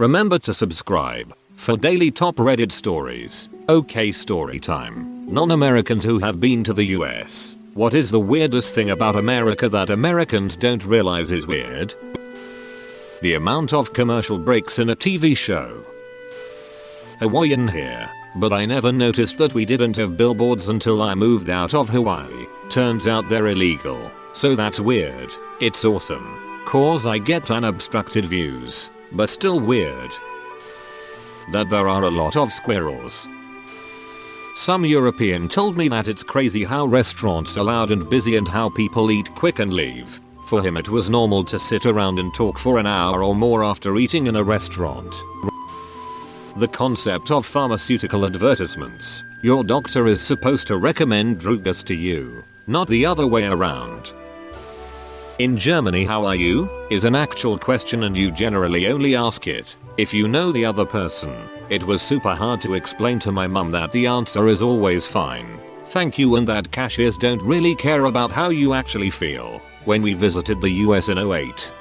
Remember to subscribe for daily top Reddit stories. Okay, story time. Non-Americans who have been to the US. What is the weirdest thing about America that Americans don't realize is weird? The amount of commercial breaks in a TV show. Hawaiian here, but I never noticed that we didn't have billboards until I moved out of Hawaii. Turns out they're illegal, so that's weird. It's awesome, cause I get unobstructed views, but still weird that there are a lot of squirrels. Some European told me that it's crazy how restaurants are loud and busy and how people eat quick and leave. For him it was normal to sit around and talk for an hour or more after eating in a restaurant. The concept of pharmaceutical advertisements. Your doctor is supposed to recommend drugs to you, not the other way around. In Germany, how are you is an actual question and you generally only ask it if you know the other person. It was super hard to explain to my mum that the answer is always fine, thank you, and that cashiers don't really care about how you actually feel. When we visited the US in 2008.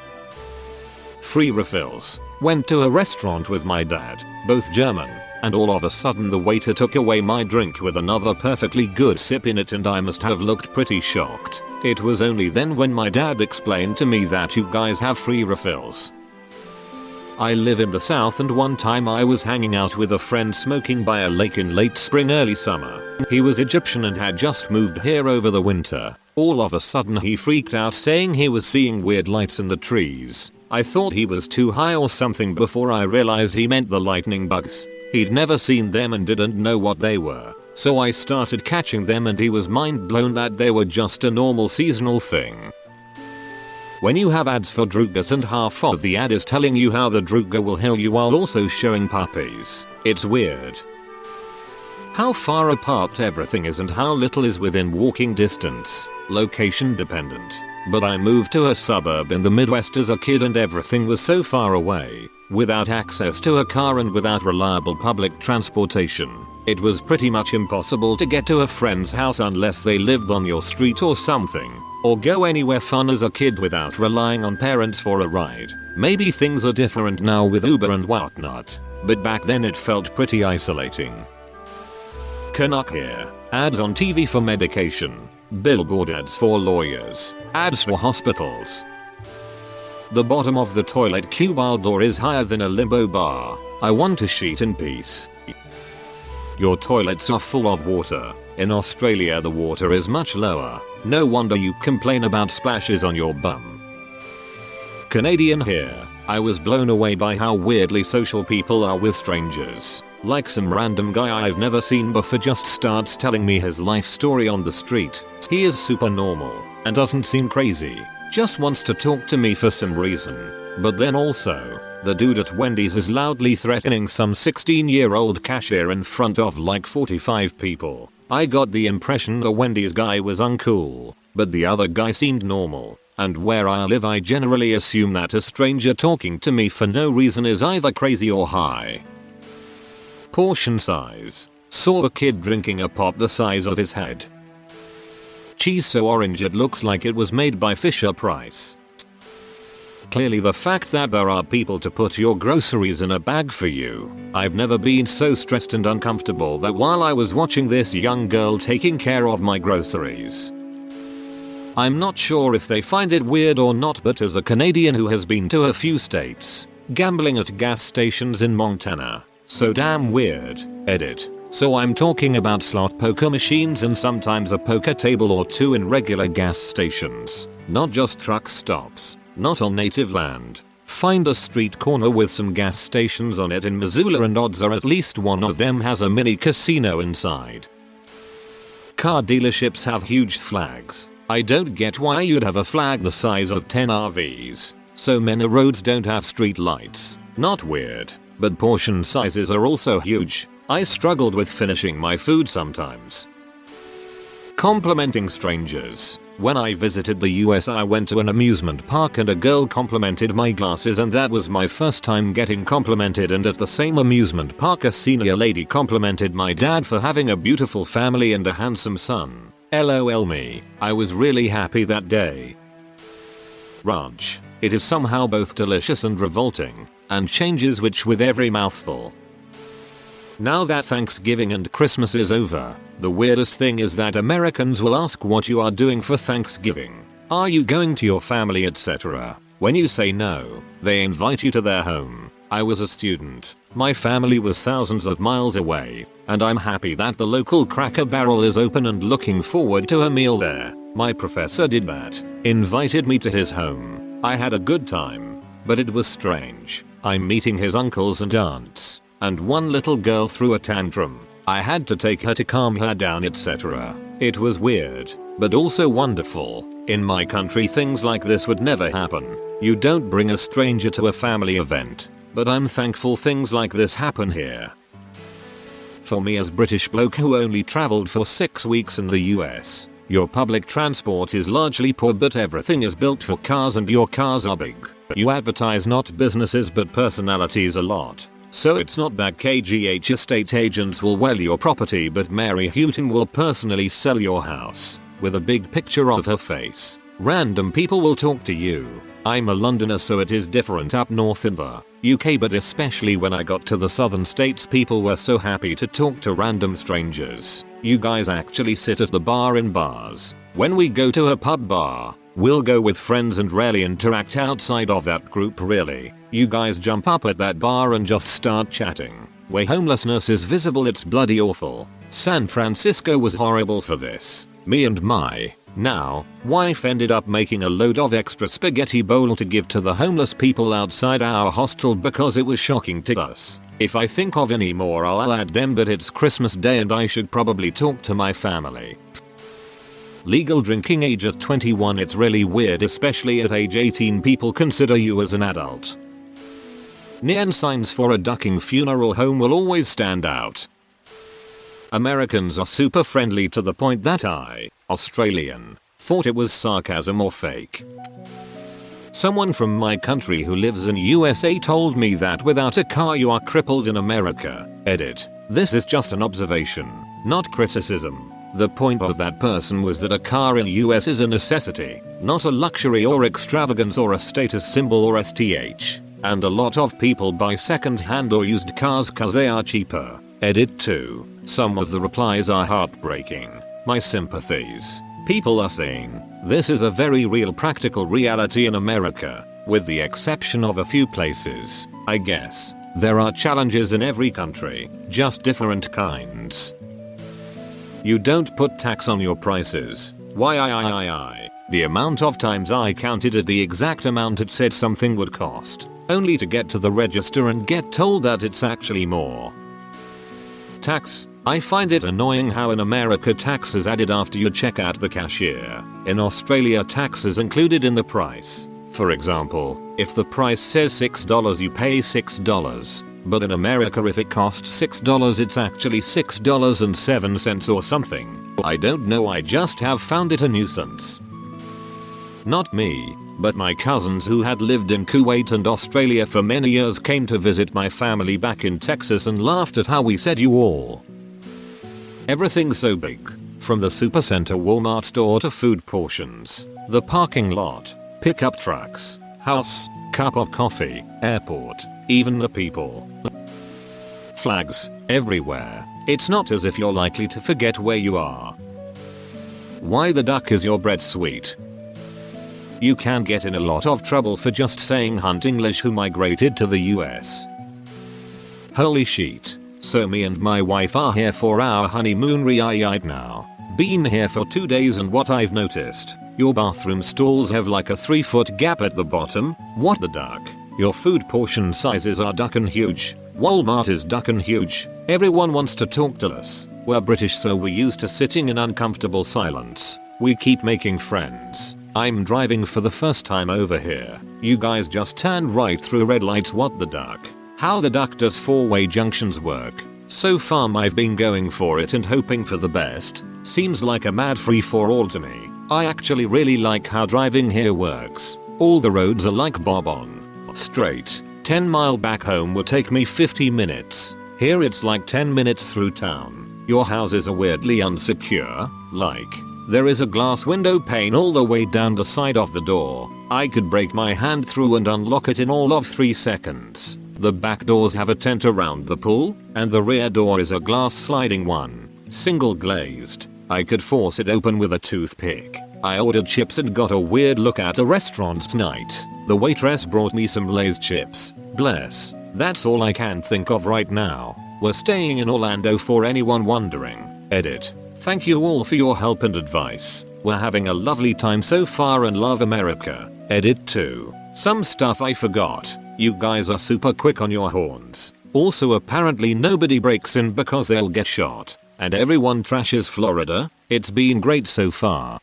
Free refills. Went to a restaurant with my dad, both German, and all of a sudden the waiter took away my drink with another perfectly good sip in it and I must have looked pretty shocked. It was only then when my dad explained to me that you guys have free refills. I live in the south and one time I was hanging out with a friend smoking by a lake in late spring early summer. He was Egyptian and had just moved here over the winter. All of a sudden he freaked out saying he was seeing weird lights in the trees. I thought he was too high or something before I realized he meant the lightning bugs. He'd never seen them and didn't know what they were. So I started catching them and he was mind blown that they were just a normal seasonal thing. When you have ads for drugas and half of the ad is telling you how the druga will heal you while also showing puppies, it's weird. How far apart everything is and how little is within walking distance, location dependent. But I moved to a suburb in the Midwest as a kid and everything was so far away, without access to a car and without reliable public transportation. It was pretty much impossible to get to a friend's house unless they lived on your street or something, or go anywhere fun as a kid without relying on parents for a ride. Maybe things are different now with Uber and whatnot, but back then it felt pretty isolating. Canuck here. Ads on TV for medication. Billboard ads for lawyers. Ads for hospitals. The bottom of the toilet cubile door is higher than a limbo bar. I want to shit in peace. Your toilets are full of water. In Australia the water is much lower. No wonder you complain about splashes on your bum. Canadian here. I was blown away by how weirdly social people are with strangers. Like some random guy I've never seen before just starts telling me his life story on the street. He is super normal and doesn't seem crazy. Just wants to talk to me for some reason. But then also, the dude at Wendy's is loudly threatening some 16-year-old cashier in front of like 45 people. I got the impression the Wendy's guy was uncool, but the other guy seemed normal. And where I live I generally assume that a stranger talking to me for no reason is either crazy or high. Portion size. Saw a kid drinking a pop the size of his head. Cheese so orange it looks like it was made by Fisher Price. Clearly the fact that there are people to put your groceries in a bag for you. I've never been so stressed and uncomfortable that while I was watching this young girl taking care of my groceries. I'm not sure if they find it weird or not, but as a Canadian who has been to a few states, gambling at gas stations in Montana. So damn weird. Edit. So I'm talking about slot poker machines and sometimes a poker table or two in regular gas stations. Not just truck stops. Not on native land. Find a street corner with some gas stations on it in Missoula and odds are at least one of them has a mini casino inside. Car dealerships have huge flags. I don't get why you'd have a flag the size of 10 RVs. So many roads don't have street lights. Not weird, but portion sizes are also huge. I struggled with finishing my food sometimes. Complimenting strangers. When I visited the US I went to an amusement park and a girl complimented my glasses and that was my first time getting complimented, and at the same amusement park a senior lady complimented my dad for having a beautiful family and a handsome son. LOL me. I was really happy that day. Ranch. It is somehow both delicious and revolting. and changes which with every mouthful. Now that Thanksgiving and Christmas is over, the weirdest thing is that Americans will ask what you are doing for Thanksgiving. Are you going to your family, etc. When you say no, they invite you to their home. I was a student. My family was thousands of miles away, and I'm happy that the local Cracker Barrel is open and looking forward to a meal there. My professor did that. Invited me to his home. I had a good time, but it was strange. I'm meeting his uncles and aunts, and one little girl threw a tantrum. I had to take her to calm her down, etc. It was weird, but also wonderful. In my country things like this would never happen. You don't bring a stranger to a family event. But I'm thankful things like this happen here. For me as British bloke who only travelled for 6 weeks in the US, your public transport is largely poor but everything is built for cars and your cars are big. You advertise not businesses but personalities a lot. So it's not that KGH estate agents will well your property but Mary Houghton will personally sell your house, with a big picture of her face. Random people will talk to you. I'm a Londoner so it is different up north in the UK, but especially when I got to the southern states people were so happy to talk to random strangers. You guys actually sit at the bar in bars. When we go to a pub bar, we'll go with friends and rarely interact outside of that group really. You guys jump up at that bar and just start chatting. Where homelessness is visible it's bloody awful. San Francisco was horrible for this. Me and my now wife ended up making a load of extra spaghetti bowl to give to the homeless people outside our hostel because it was shocking to us. If I think of any more I'll add them, but it's Christmas Day and I should probably talk to my family. Legal drinking age at 21, it's really weird, especially at age 18 people consider you as an adult. Neon signs for a ducking funeral home will always stand out. Americans are super friendly to the point that I, Australian, thought it was sarcasm or fake. Someone from my country who lives in USA told me that without a car you are crippled in America. Edit. This is just an observation, not criticism. The point of that person was that a car in US is a necessity, not a luxury or extravagance or a status symbol or STH. And a lot of people buy second-hand or used cars cause they are cheaper. Edit 2. Some of the replies are heartbreaking. My sympathies. People are saying, this is a very real practical reality in America, with the exception of a few places, I guess. There are challenges in every country, just different kinds. You don't put tax on your prices. Why? The amount of times I counted at the exact amount it said something would cost, only to get to the register and get told that it's actually more. Tax. I find it annoying how in America tax is added after you check at the cashier. In Australia tax is included in the price. For example, if the price says $6 you pay $6. But in America if it costs $6 it's actually $6.07 or something. I don't know, I just have found it a nuisance. Not me, but my cousins who had lived in Kuwait and Australia for many years came to visit my family back in Texas and laughed at how we said you all. Everything's so big. From the supercenter Walmart store to food portions, the parking lot, pickup trucks, house, cup of coffee, airport, even the people. Flags everywhere. It's not as if you're likely to forget where you are. Why the duck is your bread sweet? You can get in a lot of trouble for just saying Hunt English who migrated to the US. Holy shit. So me and my wife are here for our honeymoon right now. Been here for 2 days and what I've noticed, your bathroom stalls have like a 3-foot gap at the bottom. What the duck? Your food portion sizes are duckin' huge. Walmart is duckin' huge. Everyone wants to talk to us. We're British so we're used to sitting in uncomfortable silence. We keep making friends. I'm driving for the first time over here. You guys just turned right through red lights. What the duck? How the duck does 4-way junctions work? So far I've been going for it and hoping for the best. Seems like a mad free for all to me. I actually really like how driving here works. All the roads are like bob-on. Straight. 10 mile back home would take me 50 minutes. Here it's like 10 minutes through town. Your houses are weirdly unsecure, like there is a glass window pane all the way down the side of the door. I could break my hand through and unlock it in all of 3 seconds. The back doors have a tent around the pool, and the rear door is a glass sliding one, single glazed. I could force it open with a toothpick. I ordered chips and got a weird look at a restaurant's night. The waitress brought me some Lay's chips. Bless. That's all I can think of right now. We're staying in Orlando for anyone wondering. Edit. Thank you all for your help and advice. We're having a lovely time so far and love America. Edit 2. Some stuff I forgot. You guys are super quick on your horns. Also apparently nobody breaks in because they'll get shot. And everyone trashes Florida. It's been great so far.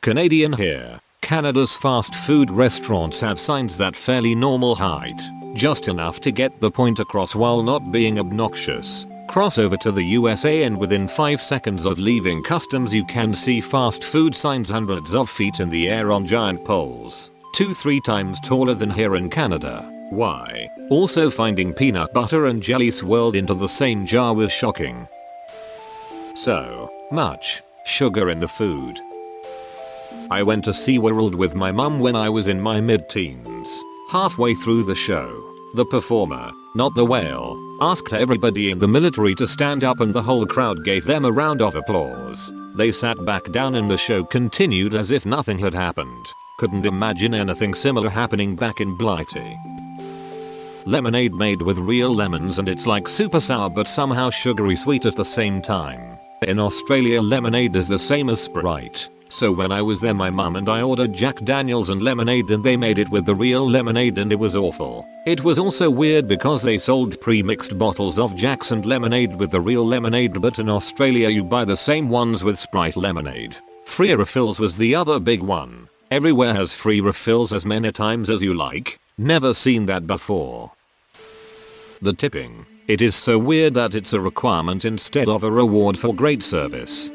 Canadian here. Canada's fast food restaurants have signs that fairly normal height. Just enough to get the point across while not being obnoxious. Cross over to the USA and within 5 seconds of leaving customs you can see fast food signs hundreds of feet in the air on giant poles. 2-3 times taller than here in Canada. Why? Also finding peanut butter and jelly swirled into the same jar was shocking. So much sugar in the food. I went to SeaWorld with my mum when I was in my mid-teens. Halfway through the show, the performer, not the whale, asked everybody in the military to stand up and the whole crowd gave them a round of applause. They sat back down and the show continued as if nothing had happened. Couldn't imagine anything similar happening back in Blighty. Lemonade made with real lemons and it's like super sour but somehow sugary sweet at the same time. In Australia lemonade is the same as Sprite. So when I was there my mum and I ordered Jack Daniels and lemonade and they made it with the real lemonade and it was awful. It was also weird because they sold pre-mixed bottles of Jack's and lemonade with the real lemonade but in Australia you buy the same ones with Sprite lemonade. Free refills was the other big one. Everywhere has free refills as many times as you like. Never seen that before. The tipping. It is so weird that it's a requirement instead of a reward for great service.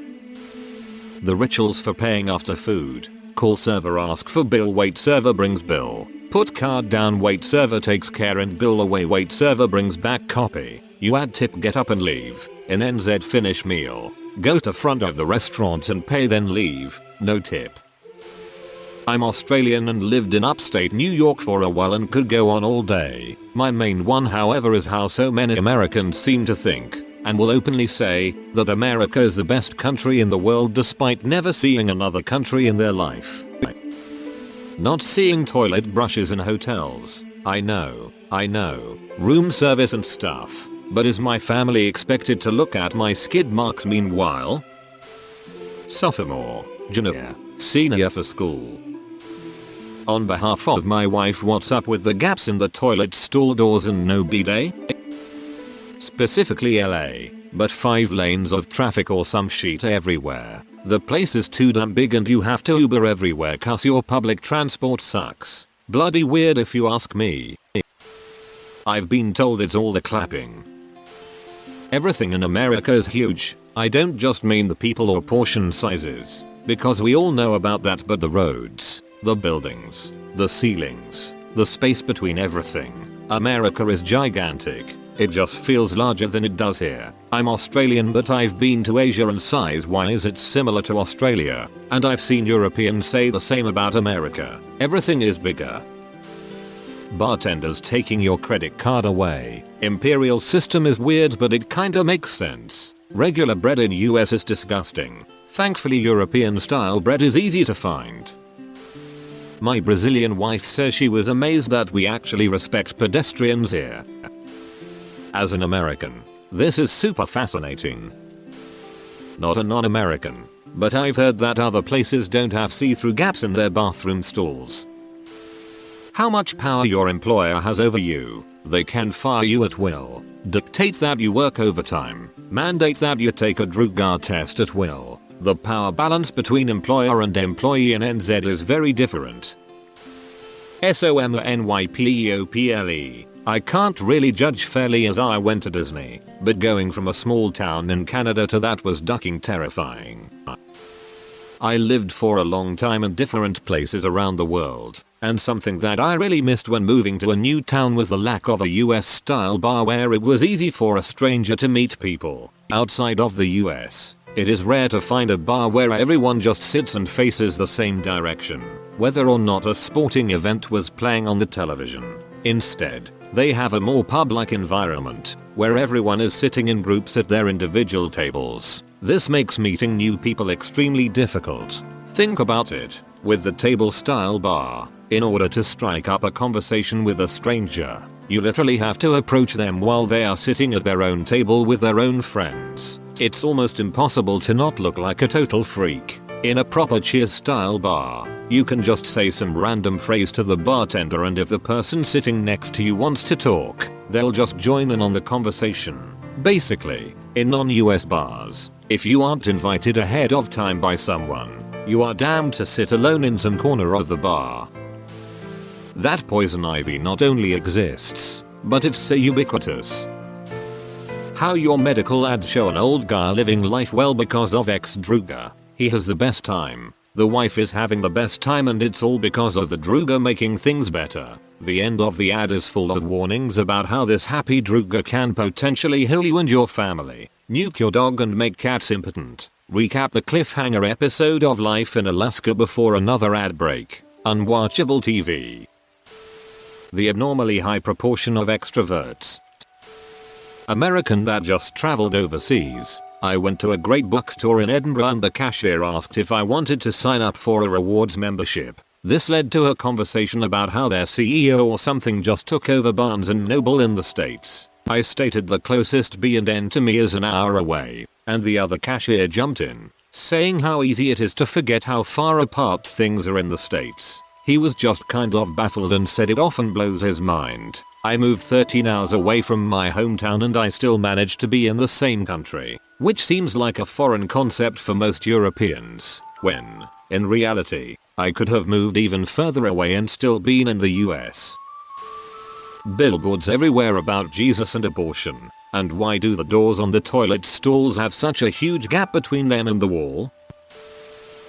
The rituals for paying after food. Call server, ask for bill, wait server brings bill. Put card down, wait server takes care and bill away, wait server brings back copy. You add tip, get up and leave. In NZ finish meal. Go to front of the restaurant and pay then leave. No tip. I'm Australian and lived in upstate New York for a while and could go on all day. My main one however is how so many Americans seem to think and will openly say that America is the best country in the world despite never seeing another country in their life. Not seeing toilet brushes in hotels. I know. Room service and stuff. But is my family expected to look at my skid marks meanwhile? Sophomore, junior, senior for school. On behalf of my wife, what's up with the gaps in the toilet stall doors and no bidet? Specifically LA, but 5 lanes of traffic or some shit everywhere. The place is too damn big and you have to Uber everywhere cause your public transport sucks. Bloody weird if you ask me. I've been told it's all the clapping. Everything in America is huge. I don't just mean the people or portion sizes, because we all know about that, but the roads, the buildings, the ceilings, the space between everything. America is gigantic. It just feels larger than it does here. I'm Australian but I've been to Asia and size-wise it's similar to Australia. And I've seen Europeans say the same about America. Everything is bigger. Bartenders taking your credit card away. Imperial system is weird but it kinda makes sense. Regular bread in US is disgusting. Thankfully European style bread is easy to find. My Brazilian wife says she was amazed that we actually respect pedestrians here. As an American, this is super fascinating. Not a non-American, but I've heard that other places don't have see-through gaps in their bathroom stalls. How much power your employer has over you. They can fire you at will, dictate that you work overtime, mandate that you take a DRUGAR test at will. The power balance between employer and employee in NZ is very different. SOMNYPEOPLE. I can't really judge fairly as I went to Disney, but going from a small town in Canada to that was ducking terrifying. I lived for a long time in different places around the world, and something that I really missed when moving to a new town was the lack of a US style bar where it was easy for a stranger to meet people. Outside of the US, it is rare to find a bar where everyone just sits and faces the same direction, whether or not a sporting event was playing on the television. Instead, They have a more pub-like environment, where everyone is sitting in groups at their individual tables. This makes meeting new people extremely difficult. Think about it, with the table-style bar, in order to strike up a conversation with a stranger, you literally have to approach them while they are sitting at their own table with their own friends. It's almost impossible to not look like a total freak. In a proper Cheers-style bar, you can just say some random phrase to the bartender, and if the person sitting next to you wants to talk, they'll just join in on the conversation. Basically, in non-US bars, if you aren't invited ahead of time by someone, you are damned to sit alone in some corner of the bar. That poison ivy not only exists, but it's so ubiquitous. How your medical ads show an old guy living life well because of ex-druga. He has the best time. The wife is having the best time, and it's all because of the druga making things better. The end of the ad is full of warnings about how this happy druga can potentially heal you and your family, nuke your dog and make cats impotent. Recap the cliffhanger episode of Life in Alaska before another ad break. Unwatchable TV. The abnormally high proportion of extroverts. American that just traveled overseas. I went to a great bookstore in Edinburgh and the cashier asked if I wanted to sign up for a rewards membership. This led to a conversation about how their CEO or something just took over Barnes & Noble in the States. I stated the closest B&N to me is an hour away, and the other cashier jumped in, saying how easy it is to forget how far apart things are in the States. He was just kind of baffled and said it often blows his mind. I moved 13 hours away from my hometown and I still managed to be in the same country, which seems like a foreign concept for most Europeans, when, in reality, I could have moved even further away and still been in the US. Billboards everywhere about Jesus and abortion. And why do the doors on the toilet stalls have such a huge gap between them and the wall?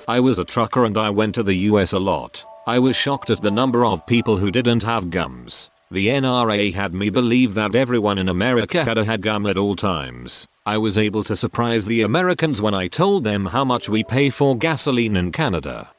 I was a trucker and I went to the US a lot. I was shocked at the number of people who didn't have gums. The NRA had me believe that everyone in America had gum at all times. I was able to surprise the Americans when I told them how much we pay for gasoline in Canada.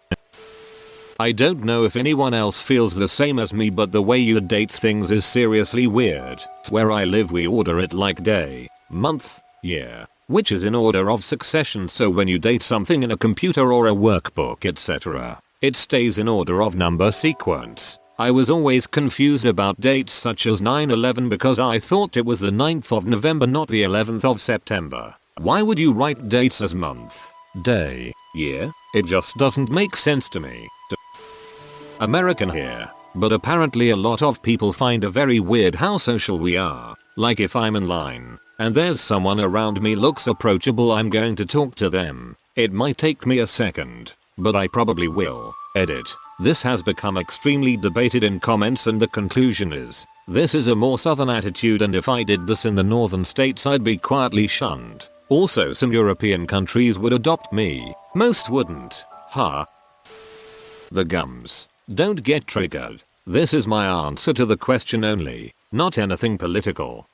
I don't know if anyone else feels the same as me, but the way you date things is seriously weird. Where I live we order it like day, month, year, which is in order of succession, so when you date something in a computer or a workbook etc., it stays in order of number sequence. I was always confused about dates such as 9/11 because I thought it was the 9th of November, not the 11th of September. Why would you write dates as month, day, year? It just doesn't make sense to me. American here, but apparently a lot of people find it very weird how social we are. Like if I'm in line, and there's someone around me looks approachable, I'm going to talk to them. It might take me a second, but I probably will. Edit. This has become extremely debated in comments and the conclusion is, this is a more southern attitude and if I did this in the northern states I'd be quietly shunned. Also some European countries would adopt me. Most wouldn't. Huh? The gums. Don't get triggered. This is my answer to the question only, not anything political.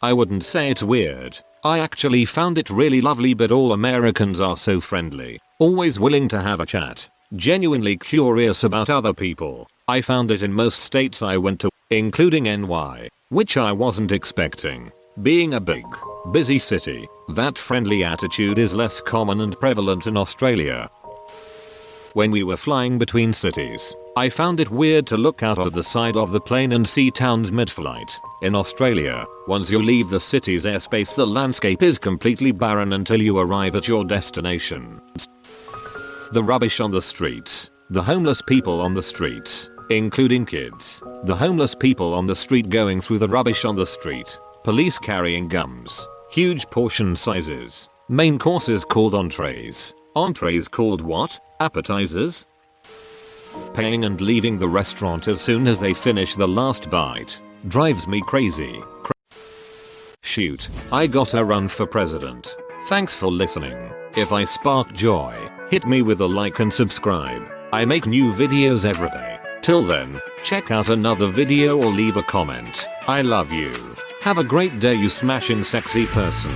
I wouldn't say it's weird. I actually found it really lovely, but all Americans are so friendly. Always willing to have a chat. Genuinely curious about other people. I found it in most states I went to, including NY, which I wasn't expecting. Being a big, busy city, that friendly attitude is less common and prevalent in Australia. When we were flying between cities, I found it weird to look out of the side of the plane and see towns mid-flight. In Australia, once you leave the city's airspace the landscape is completely barren until you arrive at your destination. The rubbish on the streets, the homeless people on the streets, including kids, the homeless people on the street going through the rubbish on the street, police carrying gums, huge portion sizes, main courses called entrees, entrees called what? Appetizers? Paying and leaving the restaurant as soon as they finish the last bite drives me crazy. Shoot, I gotta run for president. Thanks for listening. If I spark joy, hit me with a like and subscribe. I make new videos every day. Till then, check out another video or leave a comment. I love you. Have a great day, you smashing sexy person.